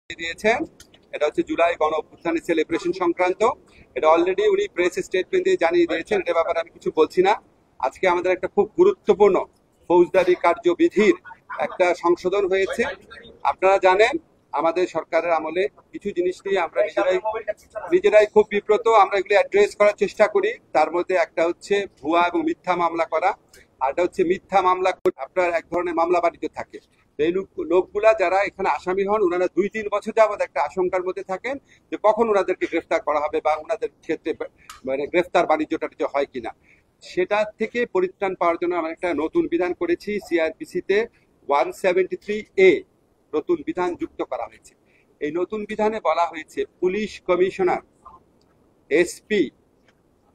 দিয়েছেন। এটা হচ্ছে জুলাই গণ অভ্যুত্থানের সেলিব্রেশন সংক্রান্ত। এটা অলরেডি উনি প্রেস স্টেটমেন্ট দিয়ে জানিয়ে দিয়েছেন, এটা ব্যাপারে আমি কিছু বলছি না। আজকে আমাদের একটা খুব গুরুত্বপূর্ণ ফৌজদারি কার্যবিধির একটা সংশোধন হয়েছে। আপনারা জানেন আমাদের সরকারের আমলে কিছু জিনিস নিয়ে আমরা নিজেরাই খুব বিব্রত, আমরা এগুলি অ্যাড্রেস করার চেষ্টা করি। তার মধ্যে একটা হচ্ছে ভুয়া এবং মিথ্যা মামলা করা, আর একটা হচ্ছে মিথ্যা মামলা আপনার এক ধরনের মামলা বাণিজ্য থাকে। এই লোকগুলা যারা এখানে আসামি হন, ওনারা 2-3 বছর যাবত একটা আশঙ্কার মধ্যে থাকেন যে কখন ওনাদেরকে গ্রেফতার করা হবে বা ওনাদের ক্ষেত্রে মানে গ্রেফতার বাণিজ্যটা হয় কিনা। সেটা থেকে পরিত্রাণ পাওয়ার জন্য আমরা একটা নতুন বিধান করেছি। সিআরপিসিতে 173A নতুন বিধান যুক্ত করা হয়েছে। এই নতুন বিধানে বলা হয়েছে পুলিশ কমিশনার, এসপি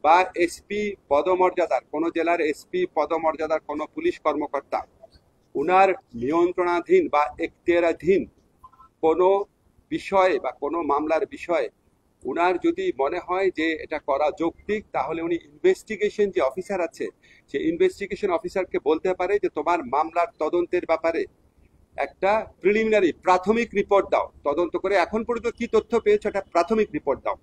বা এসপি পদমর্যাদার কোন জেলার এসপি পদমর্যাদার কোন পুলিশ কর্মকর্তা উনার নিয়ন্ত্রণাধীন বা এখতিয়ারাধীন কোনো বিষয়ে বা কোনো মামলার বিষয়ে উনার যদি মনে হয় যে এটা করা যৌক্তিক, তাহলে উনি ইনভেস্টিগেশন যে অফিসার আছে সেই ইনভেস্টিগেশন অফিসারকে বলতে পারে যে তোমার মামলার তদন্তের ব্যাপারে একটা প্রিলিমিনারি প্রাথমিক রিপোর্ট দাও, তদন্ত করে এখন পর্যন্ত কি তথ্য পেয়েছো একটা প্রাথমিক রিপোর্ট দাও।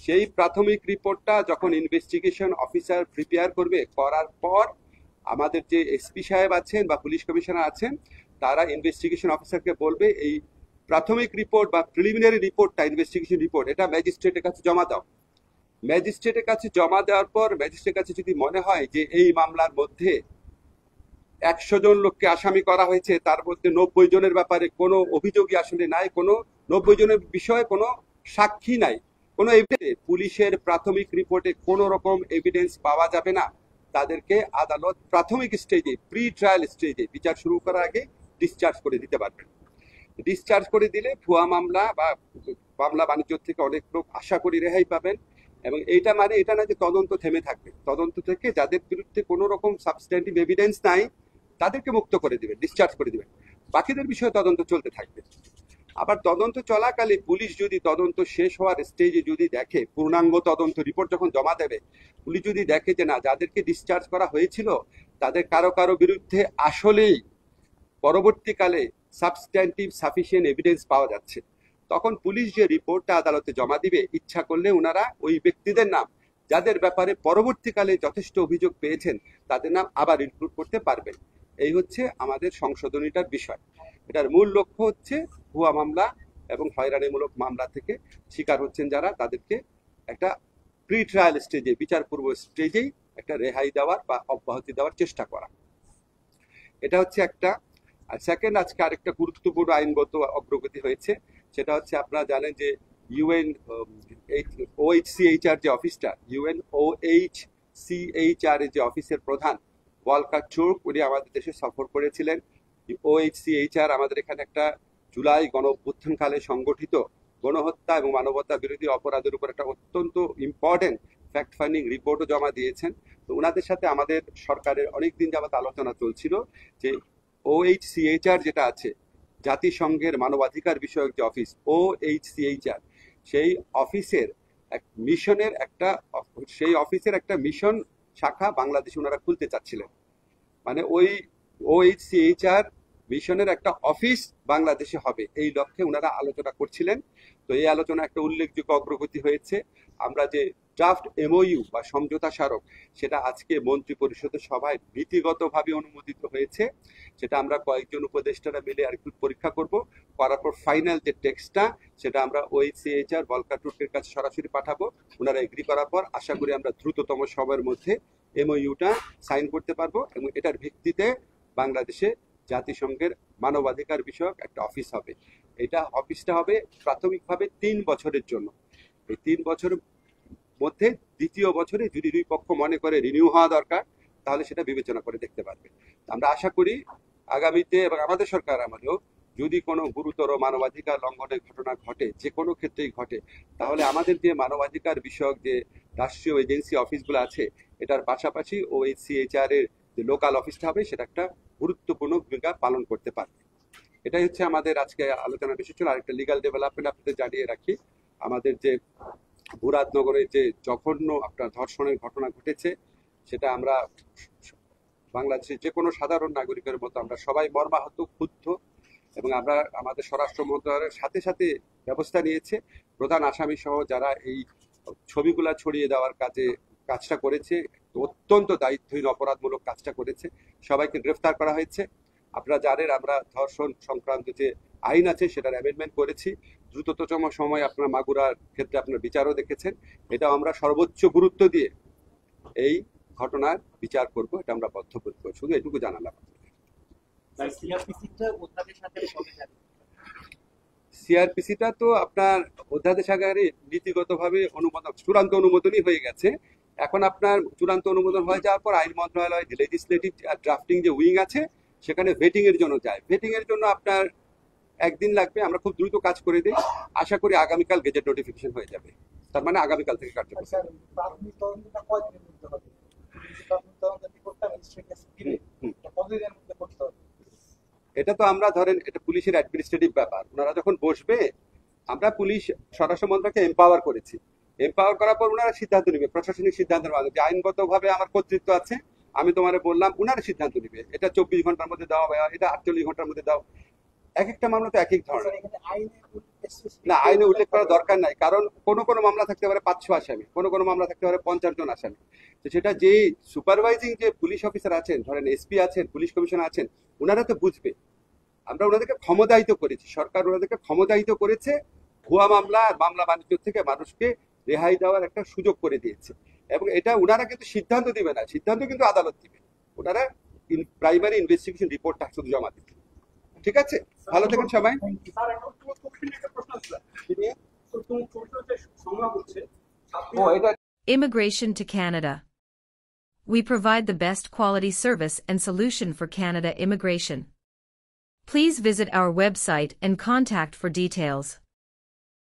সেই প্রাথমিক রিপোর্টটা যখন ইনভেস্টিগেশন অফিসার প্রিপেয়ার করবে, করার পর আমাদের যে এসপি সাহেব আছেন বা পুলিশ কমিশনার আছেন, তারা ইনভেস্টিগেশন অফিসারকে বলবে এই প্রাথমিক রিপোর্ট বা প্রিলিমিনারি রিপোর্টটা, ইনভেস্টিগেশন রিপোর্ট, এটা ম্যাজিস্ট্রেটের কাছে জমা দাও। ম্যাজিস্ট্রেটের কাছে জমা দেওয়ার পর ম্যাজিস্ট্রেটের কাছে যদি মনে হয় যে এই মামলার মধ্যে 100 জন লোককে আসামি করা হয়েছে, তার মধ্যে 90 জনের ব্যাপারে কোনো অভিযোগই আসলে নাই, কোনো 90 জনের বিষয়ে কোনো সাক্ষী নাই, কোনো এভিডেন্স, পুলিশের প্রাথমিক রিপোর্টে কোনো রকম এভিডেন্স পাওয়া যাবে না, তাদেরকে আদালত প্রাথমিক স্টেজে, প্রি ট্রায়াল স্টেজে বিচার শুরু করার আগে ডিসচার্জ করে দিতে পারবেন। ডিসচার্জ করে দিলে ভুয়া মামলা বা মামলা বাণিজ্য থেকে অনেক লোক আশা করি রেহাই পাবেন। এবং এইটা মানে এটা না যে তদন্ত থেমে থাকবে, তদন্ত থেকে যাদের বিরুদ্ধে কোনো রকম সাবস্ট্যান্টিভ এভিডেন্স নাই তাদেরকে মুক্ত করে দিবেন, ডিসচার্জ করে দিবেন, বাকিদের বিষয়ে তদন্ত চলতে থাকবে। আবার তদন্ত চলাকালে পুলিশ যদি তদন্ত শেষ হওয়ার স্টেজে যদি দেখে, পূর্ণাঙ্গ তদন্ত রিপোর্ট যখন জমা দেবে, পুলিশ যদি দেখে যে না, যাদেরকে ডিসচার্জ করা হয়েছিল তাদের কারো কারো বিরুদ্ধে আসলেই পরবর্তীকালে সাবস্ট্যান্টিভ সাফিসিয়েন্ট এভিডেন্স পাওয়া যাচ্ছে, তখন পুলিশ যে রিপোর্টটা আদালতে জমা দিবে, ইচ্ছা করলে ওনারা ওই ব্যক্তিদের নাম, যাদের ব্যাপারে পরবর্তীকালে যথেষ্ট অভিযোগ পেয়েছেন, তাদের নাম আবার ইনক্লুড করতে পারবেন। এই হচ্ছে আমাদের সংশোধনীটার বিষয়। এটার মূল লক্ষ্য হচ্ছে ভুয়া মামলা এবং হয়রানিমূলক মামলা থেকে শিকার হচ্ছেন যারা, তাদেরকে একটা প্রি ট্রায়াল স্টেজে, বিচার পূর্ব স্টেজেই একটা রেহাই দেওয়ার বা অব্যাহতি দেওয়ার চেষ্টা করা। এটা হচ্ছে একটা। আর সেকেন্ড, আজকে আরেকটা গুরুত্বপূর্ণ আইনগত অগ্রগতি হয়েছে। সেটা হচ্ছে আপনারা জানেন যে ইউএন OHCHR যে অফিসটা, UNOHCHR এর যে অফিসের প্রধান ওয়ালকার টুর্ক, উনি আমাদের দেশে সফর করেছিলেন। OHCHR আমাদের এখানে একটা জুলাই গণ অভ্যুত্থানকালে সংগঠিত গণহত্যা এবং মানবতা বিরোধী অপরাধের উপর একটা অত্যন্ত ইম্পর্টেন্ট ফ্যাক্ট ফাইন্ডিং রিপোর্টও জমা দিয়েছেন। তো ওনাদের সাথে আমাদের সরকারের অনেকদিন যাবত আলোচনা চলছিল যে OHCHR যেটা আছে, জাতিসংঘের মানবাধিকার বিষয়ক যে অফিস OHCHR, সেই অফিসের একটা মিশন শাখা বাংলাদেশে ওনারা খুলতে চাচ্ছিলেন। মানে ওই OHCHR মিশনের একটা অফিস বাংলাদেশে হবে, এই লক্ষ্যে ওনারা আলোচনা করছিলেন। তো এই আলোচনা একটা উল্লেখযোগ্য অগ্রগতি হয়েছে। আমরা যে ড্রাফট MOU বা সমঝোতা স্মারক, সেটা আজকে মন্ত্রী পরিষদের সভায় নীতিগতভাবে অনুমোদিত হয়েছে। সেটা আমরা কয়েকজন উপদেষ্টারা মিলে আর একটু পরীক্ষা করব, করার পর ফাইনাল যে টেক্সটটা, সেটা আমরা OHCHR ভলকার টুর্কের কাছে সরাসরি পাঠাবো। ওনারা এগ্রি করার পর আশা করি আমরা দ্রুততম সময়ের মধ্যে MOUটা সাইন করতে পারবো, এবং এটার ভিত্তিতে বাংলাদেশে জাতিসংঘের মানবাধিকার বিষয়ক একটা অফিস হবে। এটা অফিসটা হবে প্রাথমিকভাবে 3 বছরের জন্য। এই 3 বছরের মধ্যে দ্বিতীয় বছরে যদি দুই পক্ষ মনে করে রিনিউ হওয়া দরকার, তাহলে সেটা বিবেচনা করে দেখতে পারবে। আমরা আশা করি আগামীতে, এবং আমাদের সরকার আমলেও যদি কোনো গুরুতর মানবাধিকার লঙ্ঘনের ঘটনা ঘটে, যে কোনো ক্ষেত্রেই ঘটে, তাহলে আমাদের যে মানবাধিকার বিষয়ক যে রাষ্ট্রীয় এজেন্সি অফিসগুলো আছে, এটার পাশাপাশি OHCHR এর যে লোকাল অফিসটা হবে, সেটা একটা গুরুত্বপূর্ণ ভূমিকা পালন করতে পারবে। এটাই হচ্ছে আমাদের আজকে আলোচনা বিষয় ছিল। আরেকটা লিগাল ডেভেলপমেন্ট আপনাদের জানিয়ে রাখি, আমাদের যে মুরাদনগরে যে জঘন্য আপনার ধর্ষণের ঘটনা ঘটেছে, সেটা আমরা বাংলাদেশের যে কোনো সাধারণ নাগরিকের মতো আমরা সবাই মর্মাহত, ক্ষুব্ধ। এবং আমরা আমাদের স্বরাষ্ট্র মন্ত্রণালয়ের সাথে সাথে ব্যবস্থা নিয়েছে। প্রধান আসামি সহ যারা এই ছবিগুলা ছড়িয়ে দেওয়ার কাজটা করেছে, অত্যন্ত দায়িত্বহীন অপরাধমূলক কাজটা করেছে, সবাইকে গ্রেফতার করা হয়েছে। আপনারা জানেন আমরা ধর্ষণ সংক্রান্ত যে আইন আছে সেটার অ্যামেন্ডমেন্ট করেছি। দ্রুততম সময় আপনার মাগুরার ক্ষেত্রে আপনার বিচারও দেখেছেন। এটা আমরা সর্বোচ্চ গুরুত্ব দিয়ে এই ঘটনার বিচার করব, এটা আমরা বদ্ধপরিকর। শুধু এটুকু জানালাম। সিআরপিসিটা তো আপনার অধ্যাদেশাগারে নীতিগতভাবে চূড়ান্ত অনুমোদনই হয়ে গেছে। এখন আপনার চূড়ান্ত অনুমোদন হয়ে যাওয়ার পর আইন মন্ত্রণালয় লেজিসলেটিভ ড্রাফটিং যে উইং আছে সেখানে ভেটিং এর জন্য যায়। ভেটিং এর জন্য আপনার একদিন লাগবে। আমরা খুব দ্রুত কাজ করে দিই। আশা করি আগামীকাল গেজেট নোটিফিকেশন হয়ে যাবে। তার মানে আগামীকাল থেকে কার্যকর। এটা তো আমরা ধরেন এটা পুলিশের অ্যাডমিনিস্ট্রেটিভ ব্যাপার। ওনারা যখন বসবে, আমরা পুলিশ স্বরাষ্ট্র মন্ত্রণালয়কে এম্পাওয়ার করেছি। এম্পাওয়ার করার পর ওনারা সিদ্ধান্ত নেবে, প্রশাসনিক সিদ্ধান্তের মাধ্যমে। যে আইনগতভাবে আমার কর্তৃত্ব আছে, আমি তোমারে বললাম, ওনারা সিদ্ধান্ত নেবে। এটা 24 ঘন্টার মধ্যে দাও, এটা 48 ঘন্টার মধ্যে দাও। এক একটা মামলা তো এক এক ধরনের। না, আইনে উল্লেখ করার দরকার নাই, কারণ কোন কোন মামলা থাকতে পারে 500 আসামি, কোন কোন মামলা থাকতে পারে 50 জন আসামি। তো সেটা যে সুপারভাইজিং যে পুলিশ অফিসার আছেন, ধরেন এসপি আছেন, পুলিশ কমিশনার আছেন, ওনারা তো বুঝবে। আমরা ওনাদেরকে ক্ষমতায়িত করেছি, সরকার ওনাদেরকে ক্ষমতায়িত করেছে। ভুয়া মামলা আর মামলা বাণিজ্য থেকে মানুষকে রেহাই দেওয়ার একটা সুযোগ করে দিয়েছে। এবং এটা ওনারা কিন্তু সিদ্ধান্ত দিবে না, সিদ্ধান্ত কিন্তু আদালত দিবে। ওনারা প্রাইমারি ইনভেস্টিগেশন রিপোর্টটা শুধু জমা দিবে। ঠিক আছে, ভালো থাকেন সবাই। Immigration to Canada. We provide the best quality service and solution for Canada immigration. Please visit our website and contact for details.